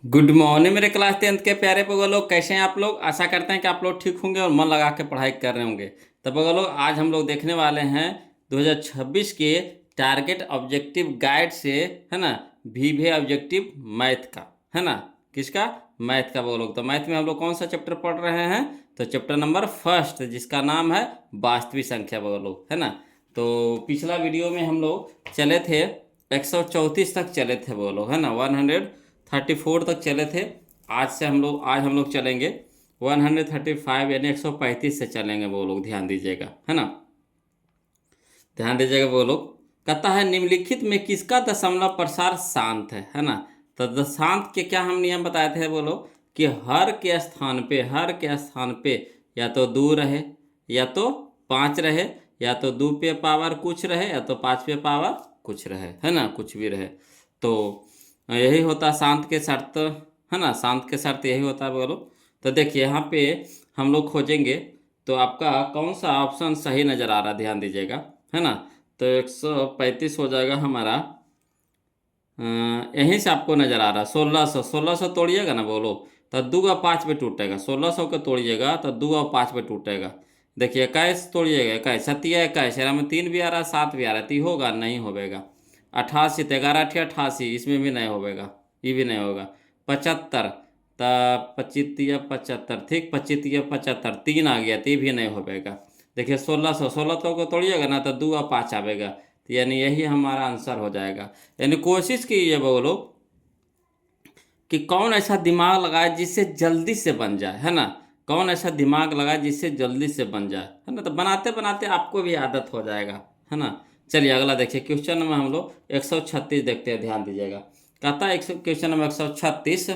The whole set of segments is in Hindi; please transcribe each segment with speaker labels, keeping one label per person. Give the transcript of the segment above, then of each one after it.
Speaker 1: गुड मॉर्निंग मेरे क्लास 10th के प्यारे बगल लोग, कैसे हैं आप लोग। आशा करते हैं कि आप लोग ठीक होंगे और मन लगा के पढ़ाई कर रहे होंगे। तो बगल लोग, आज हम लोग देखने वाले हैं 2026 के टारगेट ऑब्जेक्टिव गाइड से, है ना, VBA ऑब्जेक्टिव मैथ का, है ना, किसका, मैथ का। बगल लोग, तो मैथ में हम लोग कौन सा चैप्टर पढ़ रहे हैं, तो चैप्टर नंबर फर्स्ट, जिसका नाम है वास्तविक संख्या। बगल लोग, है ना। तो पिछला वीडियो में हम लोग चले थे 134 तक चले थे, बोलो, है ना, 134 तक चले थे। आज हम लोग चलेंगे 135 यानी 135 से चलेंगे। वो लोग ध्यान दीजिएगा, है ना, ध्यान दीजिएगा। वो लोग कहता है निम्नलिखित में किसका दशमलव प्रसार शांत है ना। तो दशांत के क्या हम नियम बताए थे, बोलो, कि हर के स्थान पे या तो 2 रहे, या तो 5 रहे, या तो 2 पे पावर कुछ रहे, या तो 5 पे पावर कुछ रहे, है ना, कुछ भी रहे। तो यही होता है शांत के शर्त, है ना, शांत के शर्त यही होता है, बोलो। तो देखिए यहाँ पे हम लोग खोजेंगे, तो आपका कौन सा ऑप्शन सही नज़र आ रहा है, ध्यान दीजिएगा, है ना। तो 135 हो जाएगा हमारा, यहीं से आपको नज़र आ रहा है 1600 तोड़िएगा ना, बोलो, तो 2 और 5 पे टूटेगा। 1600 को तोड़िएगा तो 2 और 5 पे टूटेगा। देखिए 21 तोड़िएगा, 21 सत्या 21, यहाँ में 3 भी आ रहा है, 7 भी आ रहा है, तो ये होगा नहीं होगा। 88 तो 11 8 88, इसमें भी नहीं होगा, ये भी नहीं होगा। 75 तो 25 75, ठीक, 25 75, 3 आ गया, तो ये भी नहीं होगा। देखिए 1600 को तोड़िएगा ना, तो 2 और 5 आवेगा, तो यानी यही हमारा आंसर हो जाएगा। यानी कोशिश कीजिए बोलो कि कौन ऐसा दिमाग लगाए जिससे जल्दी से बन जाए, है ना। कौन ऐसा दिमाग लगाए जिससे जल्दी से बन जाए, है ना। तो बनाते बनाते आपको भी आदत हो जाएगा, है ना। चलिए अगला देखिए, क्वेश्चन में हम लोग 136 देखते हैं, ध्यान दीजिएगा। कहता है क्वेश्चन नंबर 136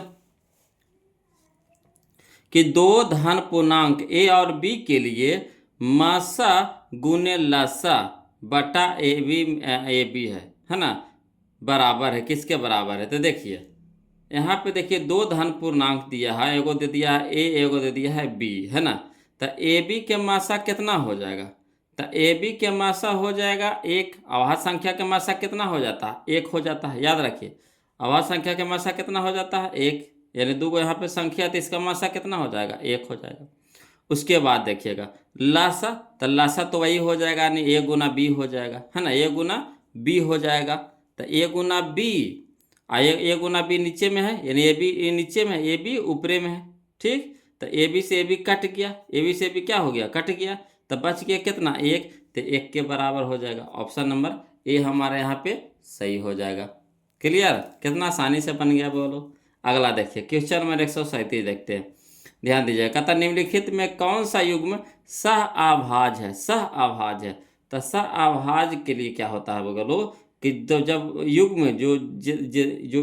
Speaker 1: कि दो धन पूर्णांक ए और बी के लिए मासा गुने लासा बटा ए बी है ना, बराबर है, किसके बराबर है। तो देखिए यहाँ पे देखिए दो धन पूर्णांक दिया है, एगो दे दिया है ए, एगो दे दिया है बी, है ना। तो ए बी के मासा कितना हो जाएगा, तो ए बी के मासा हो जाएगा एक। अभाज्य संख्या के मासा कितना हो जाता है, एक हो जाता है, याद रखिए। अभाज्य संख्या के मासा कितना हो जाता है, एक, यानी दो गो यहाँ पे संख्या, तो इसका मासा कितना हो जाएगा, एक हो जाएगा। उसके बाद देखिएगा लासा, तो लासा तो वही हो जाएगा, यानी ए गुना बी हो जाएगा, है ना, ए गुना बी हो जाएगा। तो ए गुना बी, ए गुना बी नीचे में है, यानी ए बी नीचे में है, ए बी ऊपरे में है, ठीक। तो ए बी से ए बी कट गया, ए बी से ए बी क्या हो गया, कट गया। तो बच गया कितना, एक, तो एक के बराबर हो जाएगा। ऑप्शन नंबर ए हमारे यहाँ पे सही हो जाएगा। क्लियर, कितना आसानी से बन गया, बोलो। अगला देखिए क्वेश्चन नंबर 137 देखते हैं, ध्यान दीजिए। कहता निम्नलिखित में कौन सा युग्म सह आभाज है, सह आभाज है। तो सह आभाज के लिए क्या होता है, बोलो, कि जब युग्म जो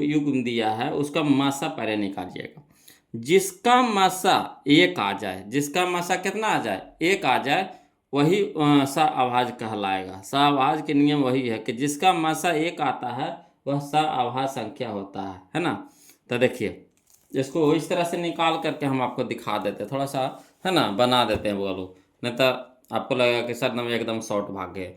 Speaker 1: युग्म दिया है उसका मासा पहले निकालिएगा। जिसका मासा एक आ जाए, जिसका मासा कितना आ जाए, एक आ जाए, वही सह कहलाएगा। सह के नियम वही है कि जिसका मासा एक आता है वह सह संख्या होता है ना। तो देखिए इसको इस तरह से निकाल करके हम आपको दिखा देते हैं, थोड़ा सा, है ना, बना देते हैं बोलो, नहीं तो आपको लगेगा कि सर नंबर एकदम शॉर्ट भाग गए।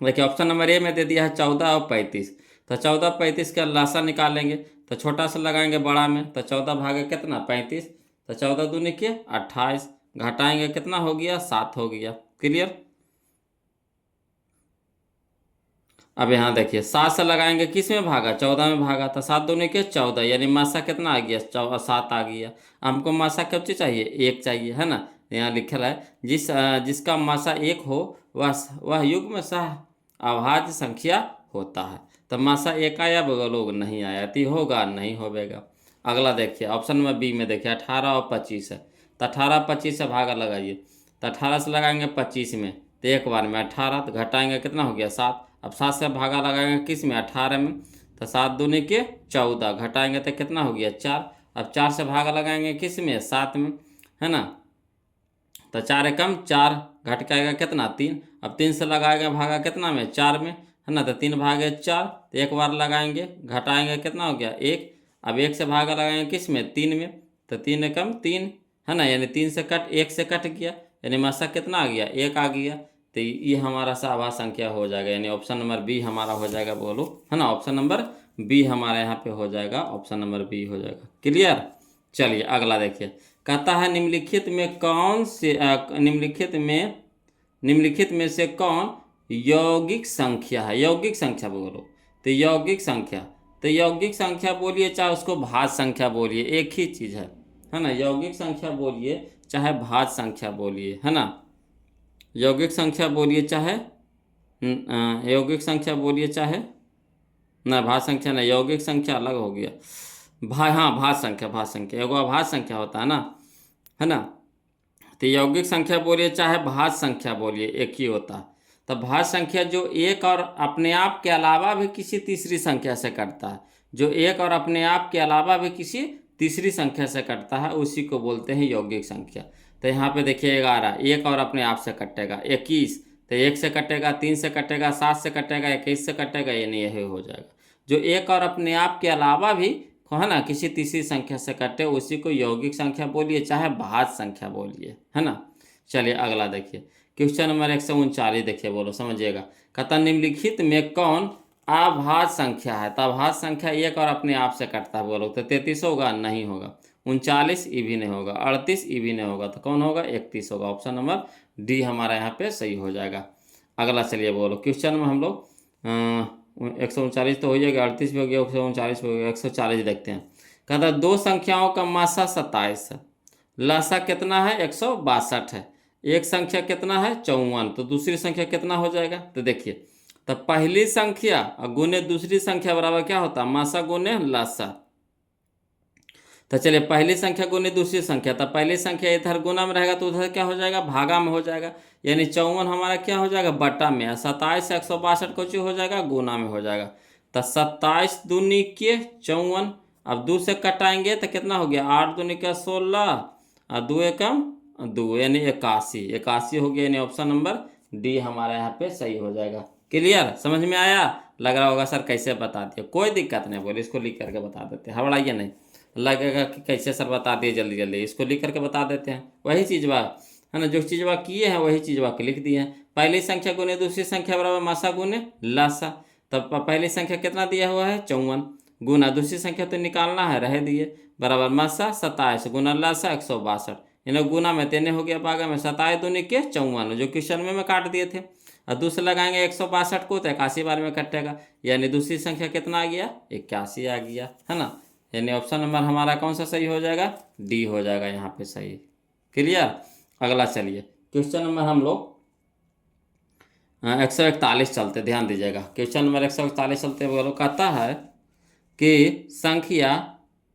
Speaker 1: देखिए ऑप्शन नंबर ए में दे दिया है 14 और 35। तो 14 35 का लासा निकालेंगे, तो छोटा सा लगाएंगे बड़ा में, तो 14 भागे कितना, 35। तो 14 दूनी के 28, घटाएंगे कितना हो गया, 7 हो गया। क्लियर। अब यहाँ देखिए 7 से लगाएंगे, किस में भागा, 14 में भागा, तो 7 दूनी के 14, यानी मासा कितना आ गया, 7 आ गया। हमको मासा कब चीज चाहिए, एक चाहिए, है ना। यहाँ लिखल है जिसका मासा एक हो वह युग्म सह अभाज्य संख्या होता है। तो मासा एक आया, बगल लोग नहीं आया, तो होगा नहीं होगा। अगला देखिए ऑप्शन में बी में देखिए 18 और 25 है। तो 18 25 से भागा लगाइए, तो 18 से लगाएंगे 25 में, तो एक बार में 18, तो घटाएंगे कितना हो गया, 7। अब 7 से भागा लगाएंगे किस में, 18 में, तो 7 दूनी के 14, घटाएंगे तो कितना हो गया, 4। अब 4 से भागा लगाएंगे किस में, 7 में, है ना। तो 4 एकम 4, घट के आएगा कितना, 3। अब 3 से लगाएंगे भागा कितना में, 4 में, है ना। तो 3 भागे 4, तो एक बार लगाएंगे, घटाएंगे कितना हो गया, 1। अब 1 से भागा लगाएंगे किस में, 3 में, तो 3 एकम 3, है ना, यानी 3 से कट 1 से कट गया, यानी मासा कितना आ गया, 1 आ गया। तो ये हमारा आभाज्य संख्या हो जाएगा, यानी ऑप्शन नंबर बी हमारा हो जाएगा, बोलो, है ना, ऑप्शन नंबर बी हमारे यहाँ पे हो जाएगा, ऑप्शन नंबर बी हो जाएगा। क्लियर। चलिए अगला देखिए, कहता है निम्नलिखित में कौन से निम्नलिखित में से कौन यौगिक संख्या है। यौगिक संख्या बोलो, तो यौगिक संख्या बोलिए चाहे उसको भाज्य संख्या बोलिए, एक ही चीज़ है ना। यौगिक संख्या बोलिए चाहे भाज्य संख्या बोलिए, है ना। यौगिक संख्या बोलिए चाहे यौगिक संख्या बोलिए चाहे ना, भाज्य संख्या ना, यौगिक संख्या अलग हो गया। हाँ भाज्य संख्या एगो अभाज्य संख्या होता है ना। तो यौगिक संख्या बोलिए चाहे भाज्य संख्या बोलिए, एक ही होता है। तो भाज्य संख्या जो एक और अपने आप के अलावा भी किसी तीसरी संख्या से कटता है, जो एक और अपने आप के अलावा भी किसी तीसरी संख्या से कटता है, उसी को बोलते हैं यौगिक संख्या। तो यहाँ पे देखिए 11, एक और अपने आप से कटेगा। 21, तो 1 से कटेगा, 3 से कटेगा, 7 से कटेगा, 21 से कटेगा, यानी यही हो जाएगा। जो एक और अपने आप के अलावा भी है ना किसी तीसरी संख्या से कटे, उसी को यौगिक संख्या बोलिए चाहे भाज्य संख्या बोलिए, है ना। चलिए अगला देखिए, क्वेश्चन नंबर 139 देखिए, बोलो समझिएगा। कहता निम्नलिखित में कौन अभाज्य संख्या है। तो अभाज्य संख्या एक और अपने आप से कटता है, बोलो तो 33 होगा, नहीं होगा। 39 ये भी नहीं होगा। 38 ये भी नहीं होगा, तो कौन होगा, 31 होगा। ऑप्शन नंबर डी हमारा यहाँ पे सही हो जाएगा। अगला चलिए बोलो, क्वेश्चन में हम लोग 139 तो हो जाएगा, 38 भी हो गया, 139 भी हो गया, 140 देखते हैं। कहता दो संख्याओं का मासा 27 है, लासा कितना है, 162 है। एक संख्या कितना है, 54, तो दूसरी संख्या कितना हो जाएगा। तो देखिए, तो पहली संख्या गुने दूसरी संख्या बराबर क्या होता है, मासा गुने लासा। तो चलिए पहली संख्या गुने दूसरी संख्या, तो पहली संख्या इधर गुना में रहेगा तो उधर क्या हो जाएगा, भागा में हो जाएगा। यानी 54 हमारा क्या हो जाएगा, बटा में। 27 से 162 कुछ हो जाएगा, गुना में हो जाएगा। तो 27 दूनी के 54, अब 2 से कटाएंगे तो कितना हो गया, 8 दूनी का 16 और 2 एकम 2, यानी 81 हो गया। यानी ऑप्शन नंबर डी हमारे यहाँ पे सही हो जाएगा। क्लियर, समझ में आया। लग रहा होगा सर कैसे बता दिया, कोई दिक्कत नहीं, बोले इसको लिख करके बता देते हैं, हबड़ाइए नहीं। लगेगा कि कैसे सर बता दिए जल्दी जल्दी, इसको लिख करके बता देते हैं। वही चीज़ बा है ना, जो चीज़ बा किए हैं वही चीज़ बा के लिख दिए हैं। पहली संख्या गुने दूसरी संख्या बराबर मासा गुने लासा। तब पहली संख्या कितना दिया हुआ है, 54, गुना दूसरी संख्या तो निकालना है, रह दिए, बराबर मासा 27 गुना लासा 162। यानी गुना में तेने हो गया, भागा में 27 दूनी के 54, जो क्वेश्चन में काट दिए थे। और दूसरे लगाएंगे 162 को तो 81 बार में कटेगा, यानी दूसरी संख्या कितना आ गया, 81 आ गया, है ना। यानी ऑप्शन नंबर हमारा कौन सा सही हो जाएगा, डी हो जाएगा यहाँ पे सही। क्लियर। अगला चलिए, क्वेश्चन नंबर हम लोग 141 चलते, ध्यान दीजिएगा। क्वेश्चन नंबर 141 चलते बोलो, कहता है कि संख्या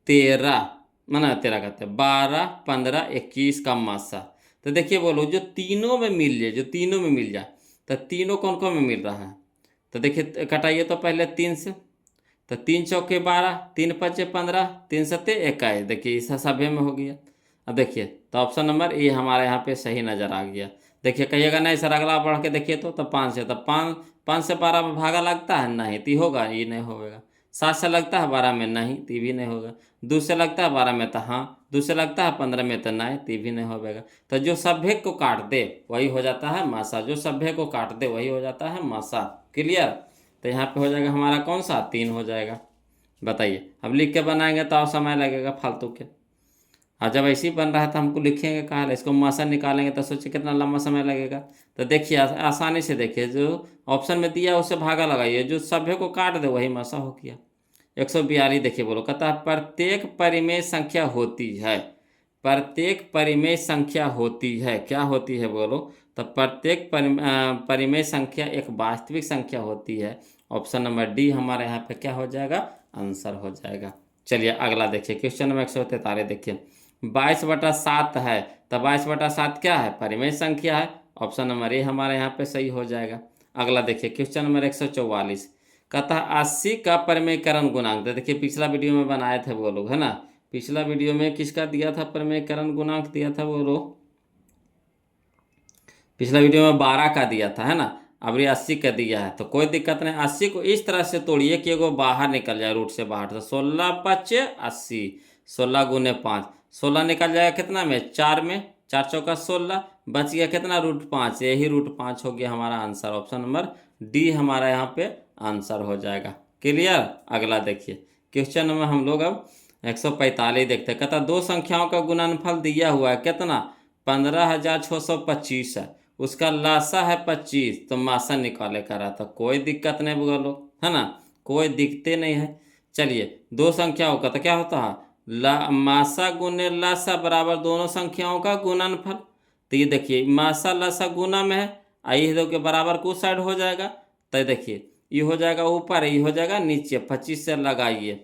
Speaker 1: 13 माना 13 कहते हैं 12, 15, 21 का मासा। तो देखिए बोलो जो तीनों में मिल जाए, तो तीनों कौन कौन में मिल रहा है। तो देखिए कटाइए तो पहले 3 से, तो 3 चौके 12, 3 पचे 15, 3 सत्ते 21, देखिए इस सभ्य में हो गया। अब देखिए तो ऑप्शन नंबर ए हमारे यहाँ पे सही नज़र आ गया। देखिए कहिएगा नहीं सर अगला बढ़ के देखिए तो 5 से, तो 5 से 12 में भागा लगता है, नहीं तो होगा, ये नहीं होगा। 7 से लगता है 12 में, नहीं तो भी नहीं होगा। 2 से लगता है 12 में, तो हाँ। 2 से लगता है 15 में, तो नहीं तो भी नहीं होगा। तो जो सभ्य को काट दे वही हो जाता है मासा, जो सभ्य को काट दे वही हो जाता है मासा। क्लियर। तो यहाँ पे हो जाएगा हमारा कौन सा, 3 हो जाएगा। बताइए, अब लिख के बनाएंगे तो और समय लगेगा फालतू के, और जब ऐसे ही बन रहा है तो हमको लिखेंगे कहाँ, इसको मासा निकालेंगे तो सोचिए कितना लंबा समय लगेगा। तो देखिए आसानी से देखिए, जो ऑप्शन में दिया उससे भागा लगाइए, जो सभ्य को काट दे वही मासा हो गया। 142 देखिए बोलो, कहता है प्रत्येक परिमेय संख्या होती है। प्रत्येक परिमेय संख्या होती है, क्या होती है बोलो। तो प्रत्येक परिमेय संख्या एक वास्तविक संख्या होती है। ऑप्शन नंबर डी हमारे यहाँ पे क्या हो जाएगा, आंसर हो जाएगा। चलिए अगला देखिए, क्वेश्चन नंबर 143 देखिए, 22/7 है। तो 22/7 क्या है, परिमेय संख्या है। ऑप्शन नंबर ए हमारे यहाँ पे सही हो जाएगा। अगला देखिए, क्वेश्चन नंबर 144, कहता है 80 का परिमेयकरण गुणांक। तो देखिए पिछला वीडियो में बनाए थे वो लोग, है ना। पिछला वीडियो में किसका दिया था परिमेयकरण गुणांक, दिया था वो लोग, पिछला वीडियो में 12 का दिया था, है ना। अब ये 80 का दिया है, तो कोई दिक्कत नहीं। 80 को इस तरह से तोड़िए कि वो बाहर निकल जाए, रूट से बाहर। तो 16 5 80, 16 गुने 5, 16 निकल जाएगा कितना में, 4 में, 4 चौका 16, बच गया कितना, √5। यही √5 हो गया हमारा आंसर। ऑप्शन नंबर डी हमारा यहाँ पे आंसर हो जाएगा। क्लियर। अगला देखिए क्वेश्चन में हम लोग अब 145 देखते हैं। कहता दो संख्याओं का गुणनफल दिया हुआ है कितना, 15,625 है, उसका लासा है 25, तो मासा निकाले कर रहा था। कोई दिक्कत नहीं बोलो, है ना, कोई दिक्कतें नहीं है। चलिए दो संख्याओं का तो क्या होता है, मासा गुने लासा बराबर दोनों संख्याओं का गुणनफल। तो ये देखिए मासा लासा गुना में है, आई दो के बराबर को साइड हो जाएगा। तो देखिए ये हो जाएगा ऊपर, ये हो जाएगा नीचे, 25 से लगाइए,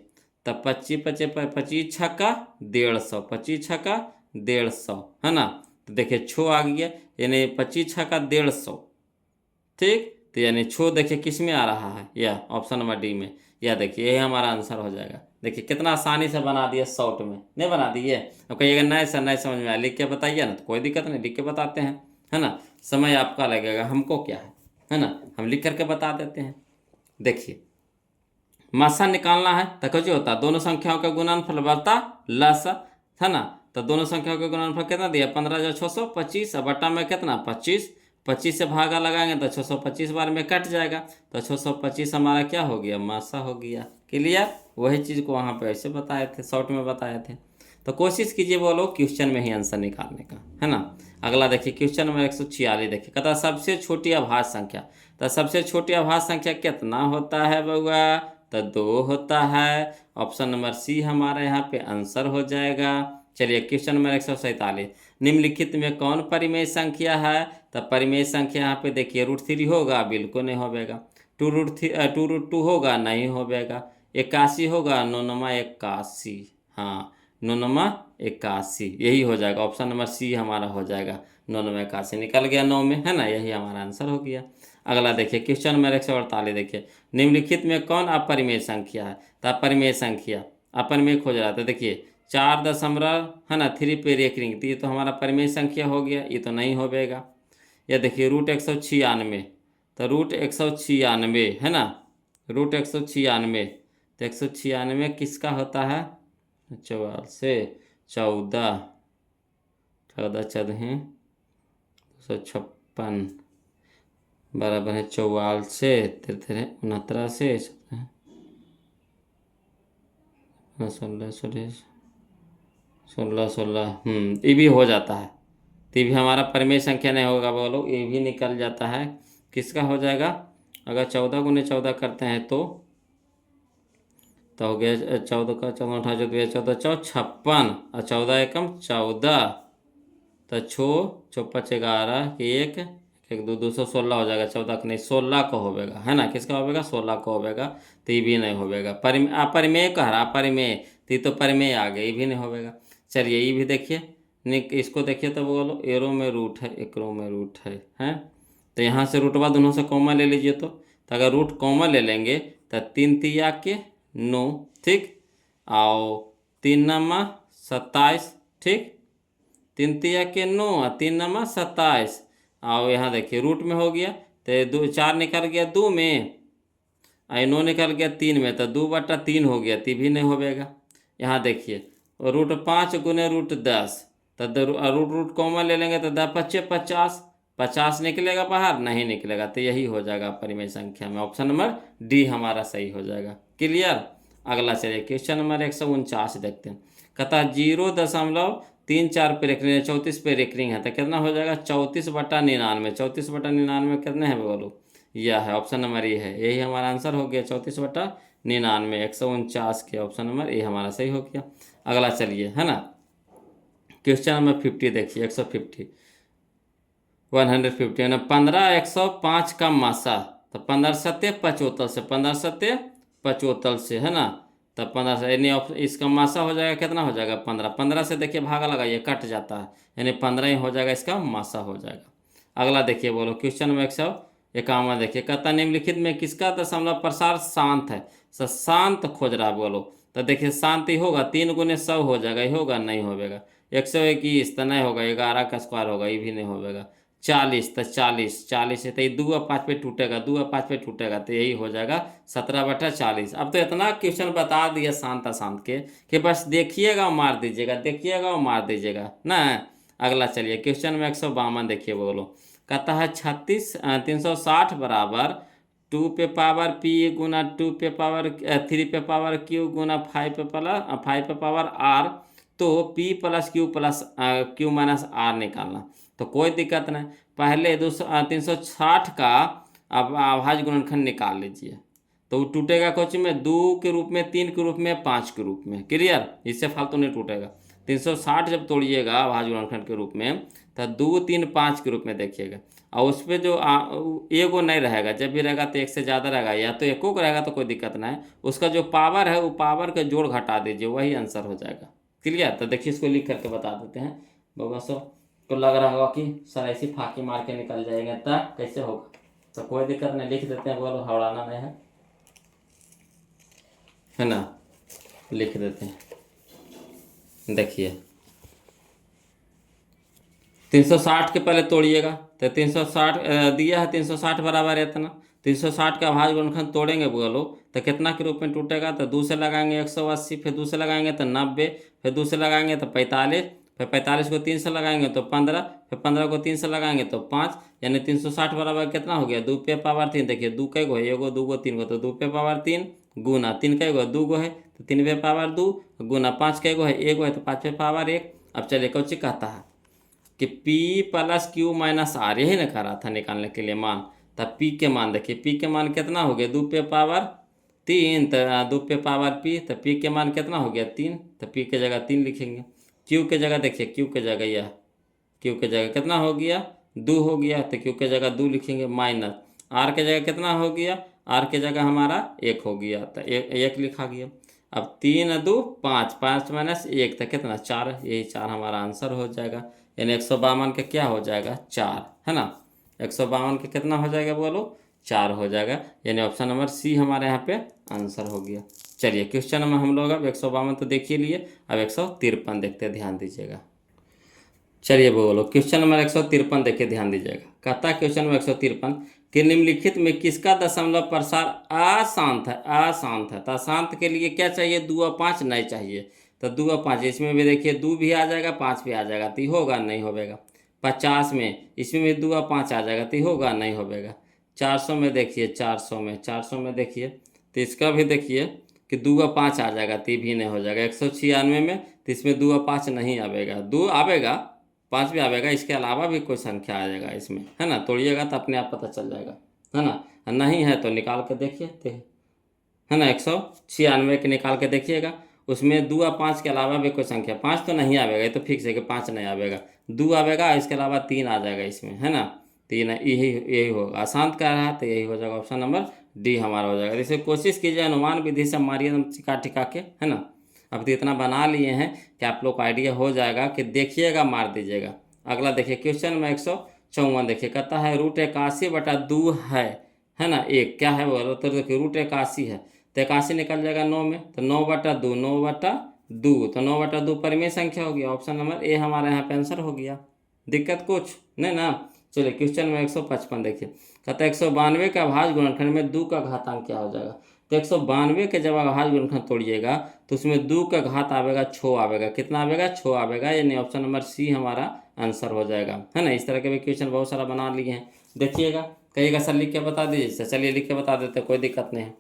Speaker 1: तब 25 25 25 छक्का 150, 25 छक्का 150, है ना। तो देखिए छो आ गया, यानी 25 छक्का 150, ठीक। तो यानी छो देखिए किस में आ रहा है, या ऑप्शन नंबर डी में। या देखिए यही हमारा आंसर हो जाएगा। देखिए कितना आसानी से बना दिया, शॉर्ट में नहीं बना दिए। अब कहिएगा नहीं सर नहीं समझ में आया, लिख के बताइए ना, तो कोई दिक्कत नहीं, लिख के बताते हैं, है ना। समय आपका लगेगा, हमको क्या है ना, हम लिख करके बता देते हैं। देखिए मासा निकालना है तो कैसे होता है, दोनों संख्याओं का गुणनफल बटा लसा, है ना। तो दोनों संख्याओं का गुणनफल कितना दिया, 15,625, और बटा में कितना 25, 25 से भागा लगाएंगे तो 625 बार में कट जाएगा, तो 625 हमारा क्या हो गया, मासा हो गया। क्लियर। वही चीज़ को वहाँ पे ऐसे बताए थे, शॉर्ट में बताए थे। तो कोशिश कीजिए बोलो क्वेश्चन में ही आंसर निकालने का, है ना। अगला देखिए क्वेश्चन नंबर 146 देखिए, कहता सबसे छोटी अभाज्य संख्या। तो सबसे छोटी अभाज्य संख्या कितना होता है बउआ, तो 2 होता है। ऑप्शन नंबर सी हमारा यहाँ पे आंसर हो जाएगा। चलिए क्वेश्चन नंबर 147, निम्नलिखित में कौन परिमेय संख्या है। तो परिमेय संख्या यहाँ पे देखिए √3 होगा, बिल्कुल नहीं होगा। 2√2 होगा, नहीं होगा। 81 होगा, 9 81, हाँ 9 81, यही हो जाएगा। ऑप्शन नंबर सी हमारा हो जाएगा, 9 81 निकल गया 9 में, है ना, यही हमारा आंसर हो गया। अगला देखिए क्वेश्चन नंबर 148 देखिए, निम्नलिखित में कौन अपरिमेय संख्या है। तो अपरिमेय संख्या, अपरिमेय खोज रहा था। देखिए 4 दशमलव, है ना, 3 पे रेकरिंग, तो ये तो हमारा परिमेय संख्या हो गया, ये तो नहीं होगा। या देखिए √196, तो √196, है ना, √196, तो 196 किसका होता है, 44 से 14, 14 14 256 बराबर है 44 से 13 69 से 16 16 16, ये भी हो जाता है। तो ये भी हमारा परिमेय संख्या नहीं होगा, बोलो ये भी निकल जाता है। किसका हो जाएगा, अगर 14 गुने 14 करते हैं तो हो गया 14 का 14 18 14 14 56, और 14 एकम 14, तो छो 5 11 कि 1 1 2 216 हो जाएगा। 14 का नहीं 16 का होगा, है ना, किसका होगा 16 का होगा। तो ये भी नहीं होगा। अपरिमेय कह रहा, अपरिमेय, तो परिमेय आ गया, ये भी नहीं होगा। चलिए ये भी देखिए, इसको देखिए तो बोलो एरो में रूट है, एकरो में रूट है। तो यहाँ से रूटवा दोनों से कॉमन ले लीजिए, तो अगर रूट कॉमन ले लेंगे तो 3 तिया के 9, ठीक, आओ 3 नमा 27, ठीक, 3 तिया के 9 और 3 नमा 27, आओ यहाँ देखिए रूट में हो गया, तो 2 4 निकल गया 2 में, आई 9 निकल गया 3 में, तो 2/3 हो गया, ती भी नहीं होगा। यहाँ देखिए √5 गुने √10, तो रूट कॉमन ले लेंगे तो 10 5 50, 50 निकलेगा बाहर, नहीं निकलेगा। तो यही हो जाएगा परिमेय संख्या में, ऑप्शन नंबर डी हमारा सही हो जाएगा। क्लियर। अगला चलिए क्वेश्चन नंबर 149 देखते हैं। कहता 0.34 पे रेकरिंग, 34 पे रेकरिंग है, तो कितना हो जाएगा 34/99, 34/99 कितने हैं बोलो, यह है ऑप्शन नंबर ए है, यही हमारा आंसर हो गया 34/99, 149 के ऑप्शन नंबर ए हमारा सही हो गया। अगला चलिए, है ना, क्वेश्चन नंबर 50 देखिए, 150 150 है ना, 15 105 का मासा, तो 15 सत्य 75 से, 15 सत्य 75 से, है ना, तब 15 से, यानी इसका मासा हो जाएगा कितना हो जाएगा 15, 15 से देखिए भागा लगाइए कट जाता है, यानी 15 ही हो जाएगा, इसका मासा हो जाएगा। अगला देखिए बोलो क्वेश्चन नंबर 151 देखिए, कहता निम्नलिखित में किसका दशमलव प्रसार शांत है। शांत खोज रहा बोलो, तो देखिए शांत ही होगा, 3 गुने 100 हो जाएगा, ही होगा नहीं होगा। 121 तो नहीं होगा, 11 का स्क्वायर होगा, ये भी नहीं होगा। 40 तो 40 है, तो ये 2 और 5 पे टूटेगा, 2 और 5 पे टूटेगा, तो यही हो जाएगा 17/40। अब तो इतना क्वेश्चन बता दिया शांत अशांत के कि बस देखिएगा और मार दीजिएगा, देखिएगा और मार दीजिएगा ना। अगला चलिए क्वेश्चन में 152 देखिए बोलो, कहता है 360 बराबर 2 पे पावर p गुना 2 पे पावर 3 पे पावर q गुना 5 पे पावर r, तो p plus q minus r निकालना। तो कोई दिक्कत नहीं, पहले 360 का अब अभाज्य गुणनखंड निकाल लीजिए। तो वो टूटेगा कोच में 2 के रूप में, 3 के रूप में, 5 के रूप में। क्लियर, इससे फालतू नहीं टूटेगा। 360 जब तोड़िएगा अभाज्य गुणनखंड के रूप में तो 2, 3, 5 के रूप में देखिएगा। और उस पर जो एगो नहीं रहेगा, जब भी रहेगा तो एक से ज़्यादा रहेगा, या तो एको रहेगा तो कोई दिक्कत नहीं है। उसका जो पावर है वो पावर का जोड़ घटा दीजिए, वही आंसर हो जाएगा। क्लियर, तो देखिए इसको लिख करके बता देते हैं। बाबा सब तो लग रहा होगा कि सर ऐसी फाँकी मार के निकल जाएंगे, तब कैसे होगा? तो कोई दिक्कत नहीं, लिख देते हैं, बोलो हवड़ाना नहीं है ना, लिख देते हैं। देखिए 360 के पहले तोड़िएगा, तो 360 दिया है, 360 बराबर है इतना। 360 का अभाज्य गुणनखंड तोड़ेंगे बोलो तो कितना के रूप में टूटेगा? तो 2 से लगाएंगे 180, फिर 2 से लगाएंगे तो 90, फिर 2 से लगाएंगे तो 45, फिर 45 को 3 से लगाएंगे तो 15, फिर 15 को 3 से लगाएंगे तो 5, यानी 360 बराबर कितना हो गया? 2 पे पावर 3। देखिए 2 कै गो है? एगो, 2 गो, 3 गो, तो 2 पे पावर 3 गुना 3 कै गो? 2 गो है, तो 3 पे पावर 2 गुना 5 कै गो है? 1 गो है, तो 5 पे पावर 1। अब चलिए कौची कहता है कि P plus Q minus R, यही ना कह रहा था निकालने के लिए मान। तब P के मान देखिए, P के मान कितना हो गया? 2 पे पावर 3, तो 2 पे पावर P, तो P के मान कितना हो गया? 3, तो P के जगह 3 लिखेंगे। Q के जगह देखिए, Q के जगह यह, Q के जगह कितना हो गया? 2 हो गया, तो Q के जगह 2 लिखेंगे। माइनस R के जगह कितना हो गया? R के जगह हमारा 1 हो गया, तो 1 लिखा गया। अब 3 2 5, 5 माइनस 1 तो कितना? 4, यही 4 हमारा आंसर हो जाएगा। यानी 152 का क्या हो जाएगा? 4, है ना। 152 के कितना हो जाएगा बोलो? 4 हो जाएगा। यानी ऑप्शन नंबर सी हमारे यहाँ पे आंसर हो गया। चलिए क्वेश्चन नंबर हम लोग अब 152 तो देखिए लिए, अब 153 देखते हैं, ध्यान दीजिएगा। चलिए बोलो क्वेश्चन नंबर 153 देखिए, ध्यान दीजिएगा। कहता है क्वेश्चन नंबर 153 कि निम्नलिखित में किसका दशमलव प्रसार अशांत है? अशांत है, तो अशांत के लिए क्या चाहिए? 2 और 5 नहीं चाहिए, तो 2 और 5, इसमें भी देखिए 2 भी आ जाएगा, 5 भी आ जाएगा, तो होगा नहीं होगा। 50 में इसमें भी 2 और 5 आ जाएगा, तो होगा नहीं होगा। 400 में देखिए, 400 में देखिए, तो इसका भी देखिए कि 2 और 5 आ जाएगा, तो भी नहीं हो जाएगा। 196 में तो इसमें 2 और 5 नहीं आवेगा, 2 आवेगा, 5 भी आवेगा, इसके अलावा भी कोई संख्या आ जाएगा इसमें, है ना। तोड़िएगा तो अपने आप पता चल जाएगा, है ना। नहीं है तो निकाल के देखिए, है ना। 196 के निकाल के देखिएगा, उसमें 2 और 5 के अलावा भी कोई संख्या, 5 तो नहीं आवेगा, ये तो फिक्स है कि 5 नहीं आवेगा। 2 आवेगा, इसके अलावा 3 आ जाएगा इसमें, है ना। 3, यही होगा। अशांत का रहा तो यही हो जाएगा, ऑप्शन नंबर डी हमारा हो जाएगा। जैसे कोशिश कीजिए अनुमान विधि से मारिए एकदम टिका टिका के, है ना। अब तो इतना बना लिए हैं कि आप लोग को आइडिया हो जाएगा कि देखिएगा, मार दीजिएगा। अगला देखिए क्वेश्चन में 154 देखिए, कहता है √81/2 है ना। एक क्या है वो? तो देखिए √81 है, तो 81 निकल जाएगा 9 में, तो 9/2, 9/2, तो 9/2 परिमेय संख्या हो गया। ऑप्शन नंबर ए हमारे यहाँ पे आंसर हो गया। दिक्कत कुछ नहीं ना। चलिए क्वेश्चन में 155 देखिए, कहता है 192 का अभाज्य गुणनखंड में 2 का घातांक क्या हो जाएगा? तो 192 के जब अभाज्य गुणनखंड तोड़िएगा तो उसमें 2 का घात आवेगा, 6 आवेगा। कितना आवेगा? 6 आवेगा, यानी ऑप्शन नंबर सी हमारा आंसर हो जाएगा, है ना। इस तरह के भी क्वेश्चन बहुत सारा बना लिए हैं, देखिएगा। कहिएगा सर लिख के बता दीजिए, चलिए लिख के बता देते, कोई दिक्कत नहीं है।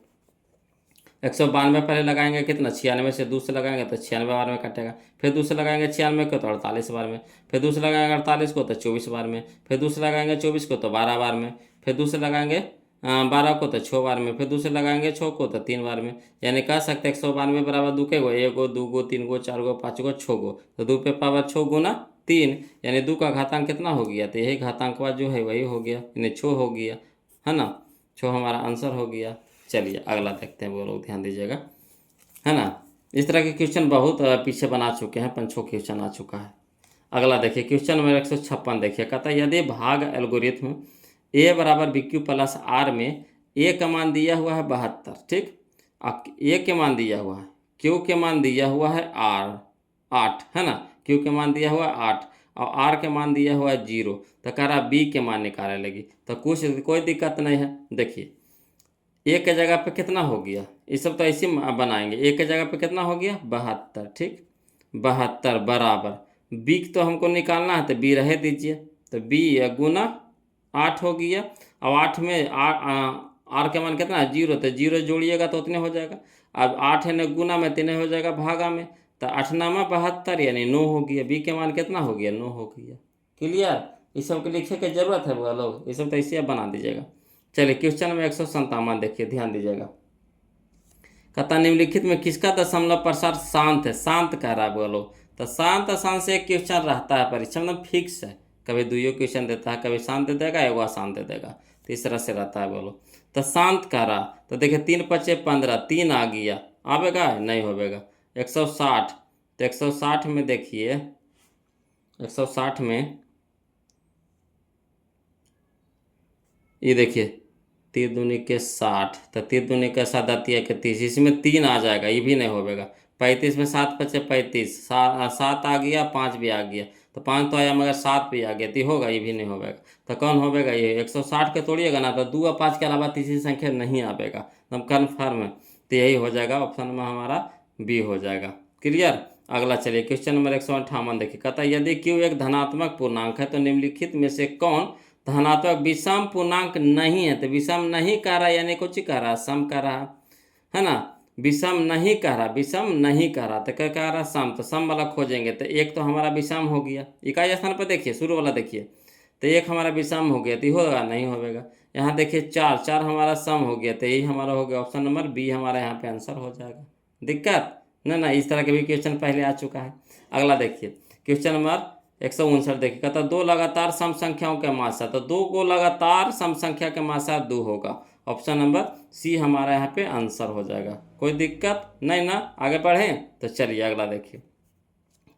Speaker 1: 192 पहले लगाएंगे कितना? 96 से 2 से लगाएंगे तो 96 बार में कटेगा, फिर 2 से लगाएंगे 96 को तो 48 बार में, फिर 2 से लगाएंगे 48 को तो 24 बार में, फिर 2 से लगाएंगे 24 को तो 12 बार में, फिर 2 से लगाएंगे 12 को तो 6 बार में, फिर 2 से लगाएंगे 6 को तो 3 बार में। यानी कह सकते हैं 192 बराबर 2 के गो? 1 गो, 2 गो, 3 गो, 4 गो, 5 गो, 6 गो, तो 2 पे पावर 6 गुना 3, यानी 2 का घातांक कितना हो गया? तो यही घातांक जो है वही हो गया, यानी 6 हो गया, है ना। 6 हमारा आंसर हो गया। चलिए अगला देखते हैं, वो लोग ध्यान दीजिएगा, है ना। इस तरह के क्वेश्चन बहुत पीछे बना चुके हैं, 5-6 क्वेश्चन आ चुका है। अगला देखिए क्वेश्चन नंबर 156 देखिए, कहता है यदि भाग एल्गोरिथ्म ए बराबर बी क्यू प्लस आर में ए का मान दिया हुआ है 72, ठीक। ए के मान दिया हुआ है, क्यू के मान दिया हुआ है 8, है ना। क्यू के मान दिया हुआ है 8 और आर के मान दिया हुआ है 0, तो कह रहा बी के मान निकालने लगी। तो कोई दिक्कत नहीं है। देखिए ए के जगह पे कितना हो गया? ये सब तो ऐसे बनाएंगे। ए के जगह पे कितना हो गया? 72, ठीक। 72 बराबर बी तो हमको निकालना है, तो बी रहे दीजिए, तो बी गुना 8 हो गया। और 8 में आर का मान कितना है 0, तो 0 जोड़िएगा तो उतने हो जाएगा। अब 8 है न गुना में 3 हो जाएगा भागा में, तो 8 नामा 72 यानी 9 हो गया। बी के मान कितना हो गया 9 हो गया। क्लियर, इस सब के लिखे की जरूरत है बोलो, ये सब तो ऐसे आप बना दीजिएगा। चलिए क्वेश्चन नंबर 157 देखिए, ध्यान दीजिएगा। कहता निम्नलिखित में किसका दशमलव प्रसार शांत है, शांत कह रहा है बोलो। तो शांत अशांत से एक क्वेश्चन रहता है परीक्षा में, फिक्स है, कभी दुइयो क्वेश्चन देता है, कभी शांत दे देगा एगो अशांत दे देगा, तो इस तरह से रहता है बोलो। तो शांत कह रहा, तो देखिए 3 पचे 15, 3 आ गया, आवेगा नहीं होवेगा। 160, तो 160 में देखिए 160 में ये देखिए 3 दूनी के 60, तो 3 दूनी के 7 आती है 31, इसमें 3 आ जाएगा, ये भी नहीं होगा। 35 में 7 पचे 35, 7 आ गया, 5 भी आ गया, तो 5 तो आया मगर 7 भी आ गया, तो होगा, ये भी नहीं होगा। तो कौन होगा ये 160 के तोड़िएगा ना, तो 2 और 5 के अलावा तीसरी संख्या नहीं आवेगा, तो कन्फर्म है, तो यही हो जाएगा, ऑप्शन में हमारा बी हो जाएगा। क्लियर। अगला चलिए क्वेश्चन नंबर 158 देखिए। कहता है यदि क्यू एक धनात्मक पूर्णांक है तो निम्नलिखित में से कौन धनात्मक विषम पूर्णांक नहीं है। तो विषम नहीं कह रहा, यानी कुछ कह रहा, सम कह रहा है ना, विषम नहीं कह रहा, विषम नहीं कह रहा, तो क्या कह रहा सम, तो सम वाला खोजेंगे, तो एक तो हमारा विषम हो गया, इकाई स्थान पर देखिए शुरू वाला देखिए, तो एक हमारा विषम हो गया, तो होगा नहीं होगा। यहाँ देखिए 4, 4 हमारा सम हो गया, तो यही हमारा हो गया, ऑप्शन नंबर बी हमारा यहाँ पे आंसर हो जाएगा। दिक्कत ना, इस तरह के भी क्वेश्चन पहले आ चुका है। अगला देखिए क्वेश्चन नंबर 159 देखिए। कहता 2 लगातार सम संख्याओं के मासा, तो 2 को लगातार सम संख्या के मासा 2 होगा, ऑप्शन नंबर सी हमारा यहाँ पे आंसर हो जाएगा। कोई दिक्कत नहीं ना, आगे बढ़ें तो चलिए अगला देखिए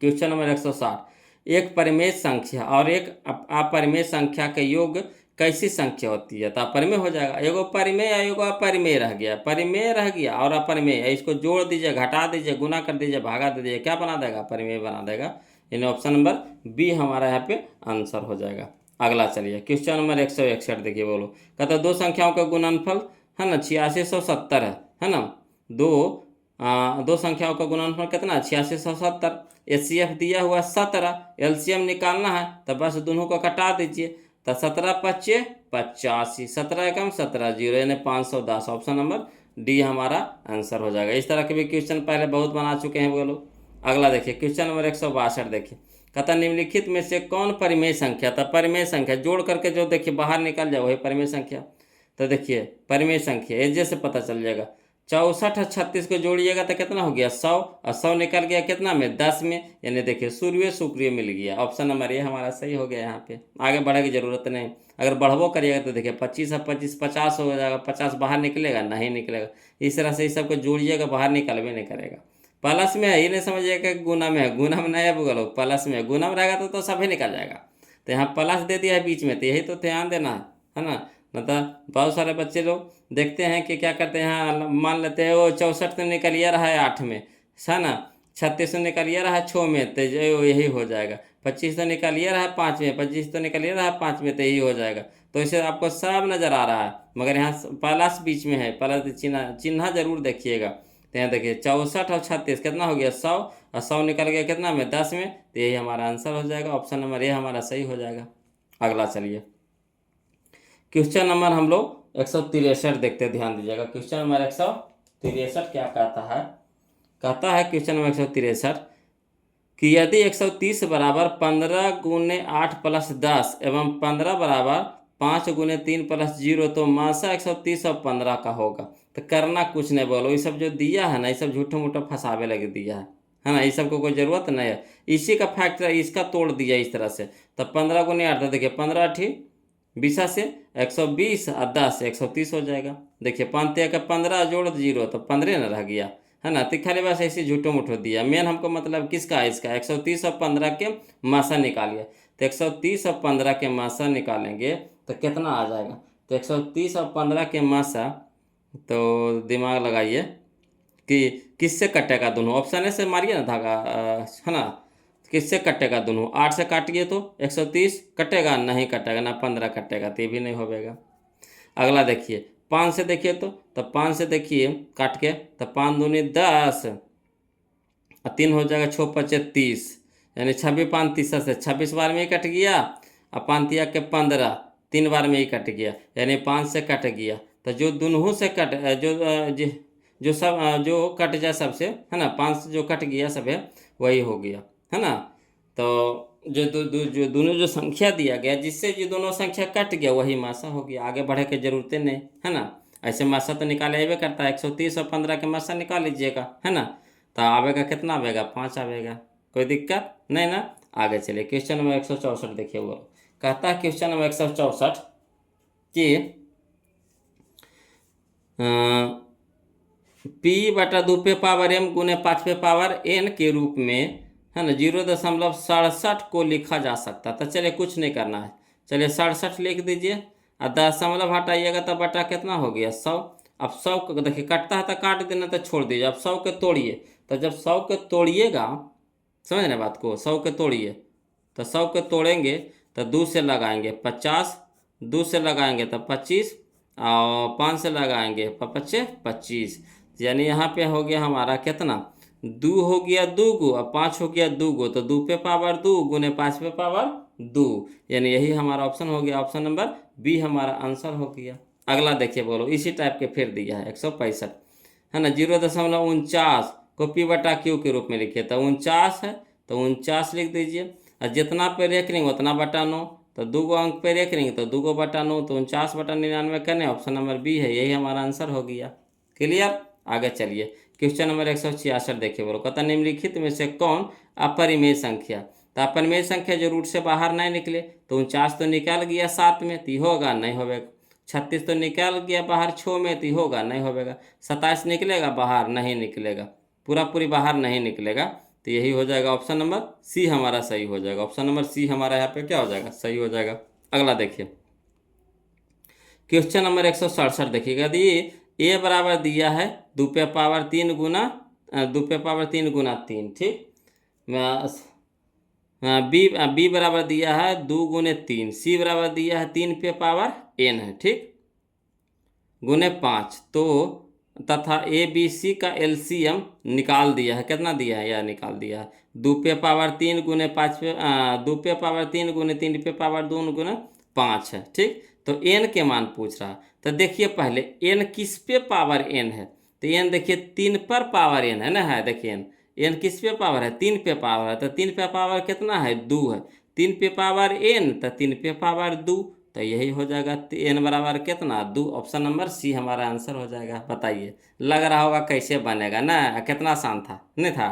Speaker 1: क्वेश्चन नंबर 160। एक परिमेय संख्या और एक अपरिमेय संख्या के योग कैसी संख्या होती है, तो अपरिमेय हो जाएगा। एगो परिमेय या एगो अपरिमेय रह गया, परिमेय रह गया और अपरिमेय, इसको जोड़ दीजिए, घटा दीजिए, गुना कर दीजिए, भागा दे दीजिए, क्या बना देगा, परिमेय बना देगा, यानी ऑप्शन नंबर बी हमारा यहाँ पे आंसर हो जाएगा। अगला चलिए क्वेश्चन नंबर 161 देखिए, बोलो। कहता 2 संख्याओं का गुणनफल है ना 8670 है ना, दो संख्याओं का गुणनफल कितना 8670, एचसीएफ दिया हुआ 17, एलसीएम निकालना है, तो बस दोनों को कटा दीजिए, तो 17 पच्चे 85, 17 एकम 17 जीरो, यानी 510, ऑप्शन नंबर डी हमारा आंसर हो जाएगा। इस तरह के भी क्वेश्चन पहले बहुत बना चुके हैं बोलो। अगला देखिए क्वेश्चन नंबर 162 देखिए। कहता निम्नलिखित में से कौन परिमेय संख्या, था परिमेय संख्या जोड़ करके जो देखिए बाहर निकल जाए वही परिमेय संख्या। तो देखिए परिमेय संख्या एजे से पता चल जाएगा, 64 और 36 को जोड़िएगा तो कितना हो गया 100, और 100 निकल गया कितना में 10 में, यानी देखिए सूर्य शुक्रिय मिल गया, ऑप्शन नंबर ये हमारा सही हो गया। यहाँ पे आगे बढ़ने की जरूरत नहीं, अगर बढ़वो करिएगा तो देखिए 25 और 25 50 हो जाएगा, 50 बाहर निकलेगा नहीं निकलेगा, इस तरह से इस सबको जोड़िएगा बाहर निकल भी नहीं करेगा। प्लस में है ये नहीं समझिएगा कि गुना में है, गुना में नहीं है बोलो, प्लस में है, गुना में रहेगा तो सभी निकल जाएगा, तो यहाँ प्लस दे दिया है बीच में, तो यही तो ध्यान देना है ना। मतलब बहुत सारे बच्चे लोग देखते हैं कि क्या करते हैं, यहाँ मान लेते हैं वो 64 तो निकलिए रहा है 8 में है ना, 36 तो निकलिए रहा है 6 में, तो यही हो जाएगा। 25 तो निकलिए रहा है 5 में, 25 तो निकलिए रहा है 5 में, तो यही हो जाएगा। तो इसे आपको सब नज़र आ रहा है, मगर यहाँ प्लस बीच में है, प्लस चिन्ह जरूर देखिएगा। तो यहाँ देखिए 64 और 36 कितना हो गया 100, और 100 निकल गया कितना में 10 में, तो यही हमारा आंसर हो जाएगा, ऑप्शन नंबर ये हमारा सही हो जाएगा। अगला चलिए क्वेश्चन नंबर हम लोग 163 देखते, ध्यान दीजिएगा। क्वेश्चन नंबर 163 क्या कहता है, कहता है क्वेश्चन नंबर 163 कि यदि 130 बराबर 15 गुने 8 प्लस 10 एवं 15 बराबर 5 गुने 3 प्लस 0, तो मासा 130 और 15 का होगा। तो करना कुछ नहीं बोलो, ये सब जो दिया है ना, ये सब झूठो मूठो फंसावे लगे दिया है ना, ये सब को कोई ज़रूरत नहीं है, इसी का फैक्टर इसका तोड़ दिया इस तरह से। तो 15 गुने 8, तो देखिए 15 ठीक 20 से 120 और 10 130 हो जाएगा। देखिए 5 का 15 जोड़ 0, तो 15 न रह गया है ना, तो खाली बस ऐसे झूठो मूठो दिया। मेन हमको मतलब किसका है, इसका 130 और 15 के मासा निकालिए, तो 130 और 15 के मासा निकालेंगे तो कितना आ जाएगा। तो 130 और 15 के मासा, तो दिमाग लगाइए कि किससे कटेगा दोनों, ऑप्शन ए से मारिए ना धागा, है ना, किससे कटेगा दोनों, 8 से काटिए तो 130 कटेगा, नहीं कटेगा ना, 15 कटेगा, तो ये भी नहीं होगा। अगला देखिए 5 से देखिए, तो 5 से देखिए काट के, तो 5 दूनी 10 और 3 हो जाएगा 6 पचे 30, यानी 26 5 30 से 26 बार में ही कट गया, और 5 तिया के 15 3 बार में ही कट गया, यानी 5 से कट गया। तो जो दोनों से कट जो सब जो कट जाए सबसे, है ना, 5 से जो कट गया सब है वही हो गया, है ना। तो जो दोनों जो संख्या दिया गया जिससे जो दोनों संख्या कट गया वही मासा हो गया, आगे बढ़े के जरूरत नहीं, है ना। ऐसे मासा तो निकाले हुए करता है, 130 और 15 के मासा निकाल लीजिएगा, है ना। तो आवेगा कितना आवेगा, 5 आवेगा, कोई दिक्कत नहीं ना। आगे चलिए क्वेश्चन नंबर 164 देखिए, वो कहता है क्वेश्चन नंबर 164 कि पी बटा 2 पे पावर m गुने 5 पे पावर n के रूप में, है ना, 0.67 को लिखा जा सकता। तो चलिए कुछ नहीं करना है, चलिए 67 लिख दीजिए और दशमलव हटाइएगा तो बटा कितना हो गया, 100। अब 100 को देखिए कटता है तो काट देना, तो छोड़ दीजिए। अब 100 के तोड़िए, तो जब 100 के तोड़िएगा, समझ रहे बात को, 100 के तोड़िए तो 100 के तोड़ेंगे तो 2 से लगाएंगे 50, 2 से लगाएंगे तो 25 और 5 से लगाएंगे 25, यानी यहाँ पे हो गया हमारा कितना, 2 हो गया 2 गो और 5 हो गया 2 गो, तो 2 पे पावर 2 गुने 5 पे पावर 2, यानी यही हमारा ऑप्शन हो गया, ऑप्शन नंबर बी हमारा आंसर हो गया। अगला देखिए, बोलो इसी टाइप के फिर दिया है 165, है ना, 0.49 को पी बटा क्यू के रूप में लिखिए। तो 49 है तो 49 लिख दीजिए, और जितना पे रेकरिंग उतना बटा 9, तो 2 गो अंक पे रेकरिंग तो 2 गो बटा 9, तो 49/99 करने, ऑप्शन नंबर बी है, यही हमारा आंसर हो गया। क्लियर। आगे चलिए क्वेश्चन नंबर 166 देखिए, बोलो कहता निम्नलिखित में से कौन अपरिमेय संख्या। तो अपरिमेय संख्या जो रूट से बाहर नहीं निकले, तो 49 तो निकल गया 7 में, तो होगा नहीं होगा। 36 तो निकल गया बाहर 6 में, तो होगा नहीं होगा। 27 निकलेगा बाहर, नहीं निकलेगा, पूरा पूरी बाहर नहीं निकलेगा, तो यही हो जाएगा ऑप्शन नंबर सी हमारा सही हो जाएगा। ऑप्शन नंबर सी हमारा यहाँ पे क्या हो जाएगा, सही हो जाएगा। अगला देखिए क्वेश्चन नंबर 167 देखिएगा, यदि ए बराबर दिया है 2 पे पावर 3 गुना 2 पे पावर 3 गुना 3, ठीक। बी बराबर दिया है 2 गुने 3, सी बराबर दिया है 3 पे पावर n है, ठीक, गुने 5, तो तथा ए बी सी का एलसीएम निकाल दिया है, कितना दिया है, यह निकाल दिया है 2 पे पावर 3 गुने 5 पे 2 पे पावर 3 गुने 3 पे पावर 2 गुने 5 है, ठीक। तो n के मान पूछ रहा, तो देखिए पहले n किस पे पावर n है, तो n देखिए 3 पर पावर n है ना, है देखिए n किस पे पावर है, 3 पे पावर है, तो 3 पे पावर कितना है, 2 है, 3 पे पावर n तो 3 पे पावर 2, तो यही हो जाएगा n बराबर कितना, 2, ऑप्शन नंबर सी हमारा आंसर हो जाएगा। बताइए लग रहा होगा कैसे बनेगा ना, कितना आसान था नहीं था।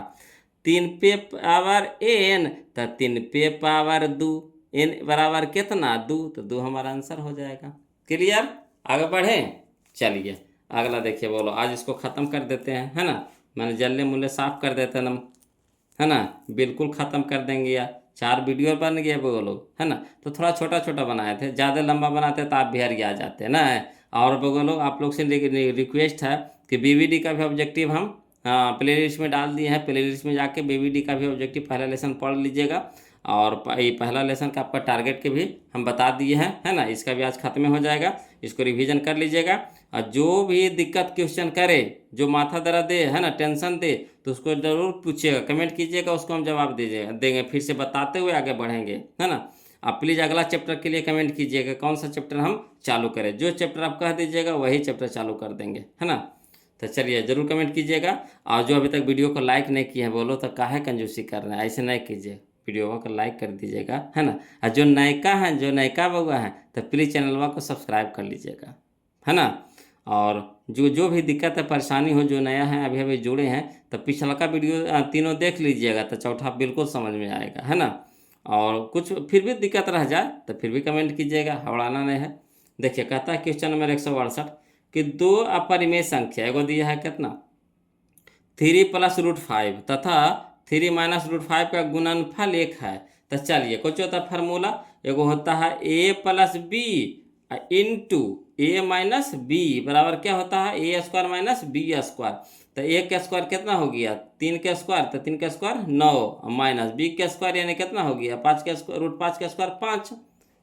Speaker 1: 3 पे पावर n तो 3 पे पावर 2, n बराबर कितना 2, तो 2 हमारा आंसर हो जाएगा। क्लियर। आगे बढ़ें, चलिए अगला देखिए, बोलो आज इसको ख़त्म कर देते हैं, है ना, मैंने जल्ले मुल्ले साफ कर देते हैं, है ना, बिल्कुल ख़त्म कर देंगे यार। 4 वीडियो बन गए बोलो, है ना, तो थोड़ा छोटा छोटा बनाए थे, ज़्यादा लंबा बनाते तो आप भी हर आ जाते ना। और बोलो आप लोग से रिक्वेस्ट है कि बीवीडी का भी ऑब्जेक्टिव हम प्ले लिस्ट में डाल दिए हैं, प्ले लिस्ट में जाके बीवीडी का भी ऑब्जेक्टिव पहला लेसन पढ़ लीजिएगा, और ये पहला लेसन का आपका टारगेट के भी हम बता दिए हैं, है ना, इसका भी आज खत्म हो जाएगा, इसको रिवीजन कर लीजिएगा। और जो भी दिक्कत क्वेश्चन करे, जो माथा दर्द दे, है ना, टेंशन दे, तो उसको ज़रूर पूछिएगा, कमेंट कीजिएगा, उसको हम जवाब देंगे, फिर से बताते हुए आगे बढ़ेंगे, है ना। आप प्लीज़ अगला चैप्टर के लिए कमेंट कीजिएगा कौन सा चैप्टर हम चालू करें, जो चैप्टर आप कह दीजिएगा वही चैप्टर चालू कर देंगे, है ना। तो चलिए ज़रूर कमेंट कीजिएगा, और जो अभी तक वीडियो को लाइक नहीं किया है बोलो तो काहे कंजूसी कर रहे हैं, ऐसे नहीं कीजिए, वीडियो को लाइक कर दीजिएगा, है ना। और जो नयका हैं, जो नयका बउआ हैं, तो प्लीज़ चैनल को सब्सक्राइब कर लीजिएगा, है ना। और जो भी दिक्कत है परेशानी हो, जो नया है अभी अभी जुड़े हैं, तो पिछला का वीडियो तीनों देख लीजिएगा, तो चौथा बिल्कुल समझ में आएगा, है ना। और कुछ फिर भी दिक्कत रह जाए तो फिर भी कमेंट कीजिएगा, हवड़ाना नहीं है। देखिए कहता है क्वेश्चन नंबर 168 कि 2 अपरिमेय संख्या एगो दिया है कितना, 3 + √5 तथा 3 - √5 का गुणनफल 1 है। तो चलिए कुछ होता है फार्मूला, एगो होता है a + b into a - b बराबर क्या होता है, a² - b²। तो a का स्क्वायर कितना हो गया, 3 का स्क्वायर, तो 3 का स्क्वायर 9 माइनस b का स्क्वायर यानी कितना हो गया, 5 का स्क्वायर, √5 का स्क्वायर 5,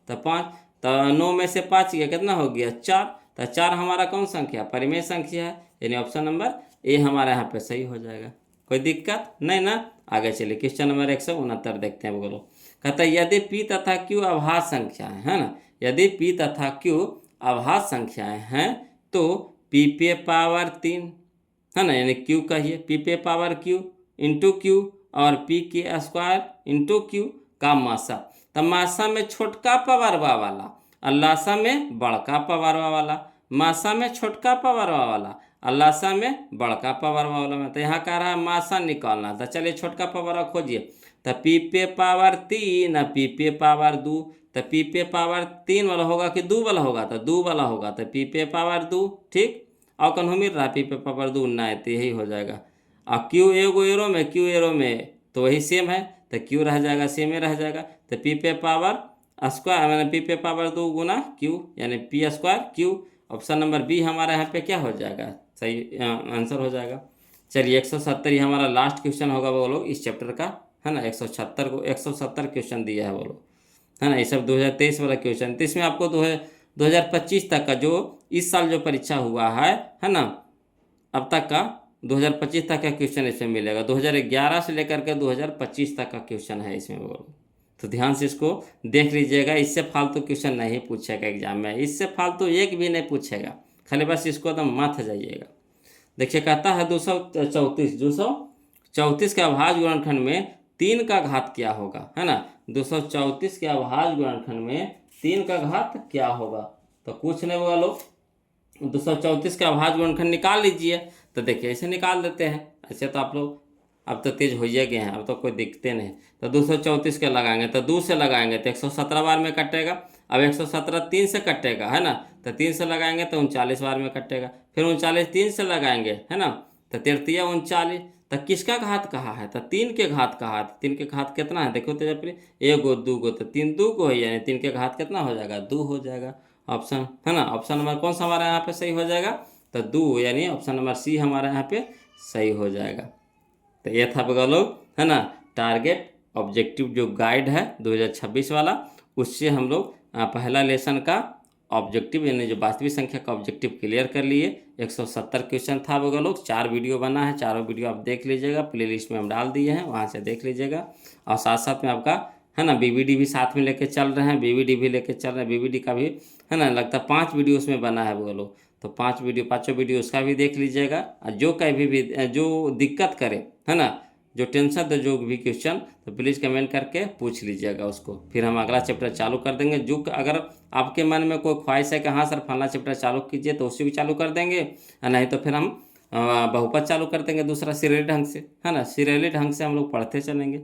Speaker 1: तो 5, तो 9 में से 5 गया कितना हो गया 4, तो 4 हमारा कौन संख्या, परिमेय संख्या है, यानी ऑप्शन नंबर ए हमारा यहाँ पे सही हो जाएगा। कोई दिक्कत नहीं ना। आगे चलिए क्वेश्चन नंबर 169 देखते हैं, बोलो कहता है यदि p तथा q अभाज्य संख्याएं, है ना, यदि p तथा q अभाज्य संख्याएं हैं तो पी पे पावर 3, है ना, यानी क्यू कहिए, पी पे पावर क्यू इंटू क्यू और पी के स्क्वायर इंटू क्यू का मासा। तब मासा में छोटका पावरवा वाला और लासा में बड़का पावरवा वाला, मासा में छोटका पावरवा वाला और लासा में बड़का पावरवा वाला में। तो यहाँ कह रहा है मासा निकालना, तो चलिए छोटका पावरवा खोजिए। तो पी पे पावर 3 और पी पे पावर 2, तो पी पे पावर 3 वाला होगा कि 2 वाला होगा, तो 2 वाला होगा, तो पी पे पावर 2, ठीक। और कौन मिल रहा है पी पे पावर 2 ना, तो यही हो जाएगा। और क्यू एगो एरो में, क्यू एरो में तो वही सेम है, तो क्यू रह जाएगा, सेम ही रह जाएगा। तो पी पे पावर स्क्वायर मैंने पी पे पावर 2 गुना क्यू, यानी P square Q. Option number B हमारा यहाँ पे क्या हो जाएगा, सही आंसर हो जाएगा। चलिए 170 ये हमारा लास्ट क्वेश्चन होगा वो लोग इस चैप्टर का, है ना। 170 क्वेश्चन दिया है वो लोग, है ना। ये सब 2023 वाला क्वेश्चन। तो इसमें आपको 2025 तक का जो इस साल जो परीक्षा हुआ है ना, अब तक का 2025 तक का क्वेश्चन इसमें मिलेगा। 2011 से लेकर के 2025 तक का क्वेश्चन है इसमें वो, तो ध्यान से इसको देख लीजिएगा। इससे फालतू क्वेश्चन नहीं पूछेगा एग्जाम में, इससे फालतू एक भी नहीं पूछेगा, खाली बस इसको एकदम मत जाइएगा। देखिए कहता है 234 के अभाज्य गुणनखंड में 3 का घात क्या होगा, है ना। 234 के अभाज्य गुणनखंड में 3 का घात क्या होगा, तो कुछ नहीं होगा लोग, 234 का अभाज्य गुणनखंड निकाल लीजिए। तो देखिए ऐसे निकाल देते हैं, ऐसे तो आप लोग अब तो तेज हो ही गए हैं, अब तो कोई दिखते नहीं। तो 234 के लगाएंगे तो 2 से लगाएंगे तो 117 बार में कटेगा। अब 117 3 से कटेगा, है ना, तो 3 से लगाएंगे तो 39 बार में कटेगा। फिर 39 3 से लगाएंगे, है ना, तो 33 39। तो किसका घात कहा है, तो 3 के घात कहा है। 3 के घात कितना है देखो तेजप्री, 1 गो 2 गो, तो 3 2 गो है, यानी 3 के घात कितना हो जाएगा, 2 हो जाएगा। ऑप्शन, है ना, ऑप्शन नंबर कौन सा हमारा यहाँ पे सही हो जाएगा, तो 2, यानी ऑप्शन नंबर सी हमारा यहाँ पे सही हो जाएगा। तो ये था बगा लोग, है ना, टारगेट ऑब्जेक्टिव जो गाइड है 2026 वाला, उससे हम लोग पहला लेसन का ऑब्जेक्टिव यानी जो वास्तविक संख्या का ऑब्जेक्टिव क्लियर कर लिए। 170 क्वेश्चन था बगा लोग, 4 वीडियो बना है, चारों वीडियो आप देख लीजिएगा, प्लेलिस्ट में हम डाल दिए हैं, वहाँ से देख लीजिएगा। और साथ साथ में आपका, है ना, बीवीडी भी साथ में लेके चल रहे हैं, बीवीडी भी लेके चल रहे हैं, बीवीडी का भी, है ना, लगता है 5 वीडियो उसमें बना है बगा लोग, तो 5 वीडियो, 5 वीडियो उसका भी देख लीजिएगा। और जो कहीं भी जो दिक्कत करे, है ना, जो टेंशन दे जो भी क्वेश्चन, तो प्लीज़ कमेंट करके पूछ लीजिएगा उसको, फिर हम अगला चैप्टर चालू कर देंगे। जो अगर आपके मन में कोई ख्वाहिश है कि हाँ सर फलना चैप्टर चालू कीजिए, तो उसी को चालू कर देंगे, नहीं तो फिर हम बहुपद चालू कर देंगे दूसरा सीरियली ढंग से, है ना, सीरियली ढंग से हम लोग पढ़ते चलेंगे।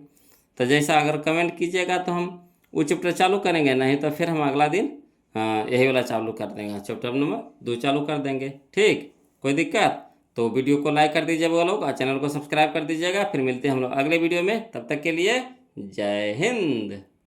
Speaker 1: तो जैसा अगर कमेंट कीजिएगा तो हम वो चैप्टर चालू करेंगे, नहीं तो फिर हम अगला दिन यही वाला चालू कर देंगे, चैप्टर नंबर 2 चालू कर देंगे, ठीक। कोई दिक्कत तो वीडियो को लाइक कर दीजिएगा लोग और चैनल को सब्सक्राइब कर दीजिएगा। फिर मिलते हैं हम लोग अगले वीडियो में, तब तक के लिए जय हिंद।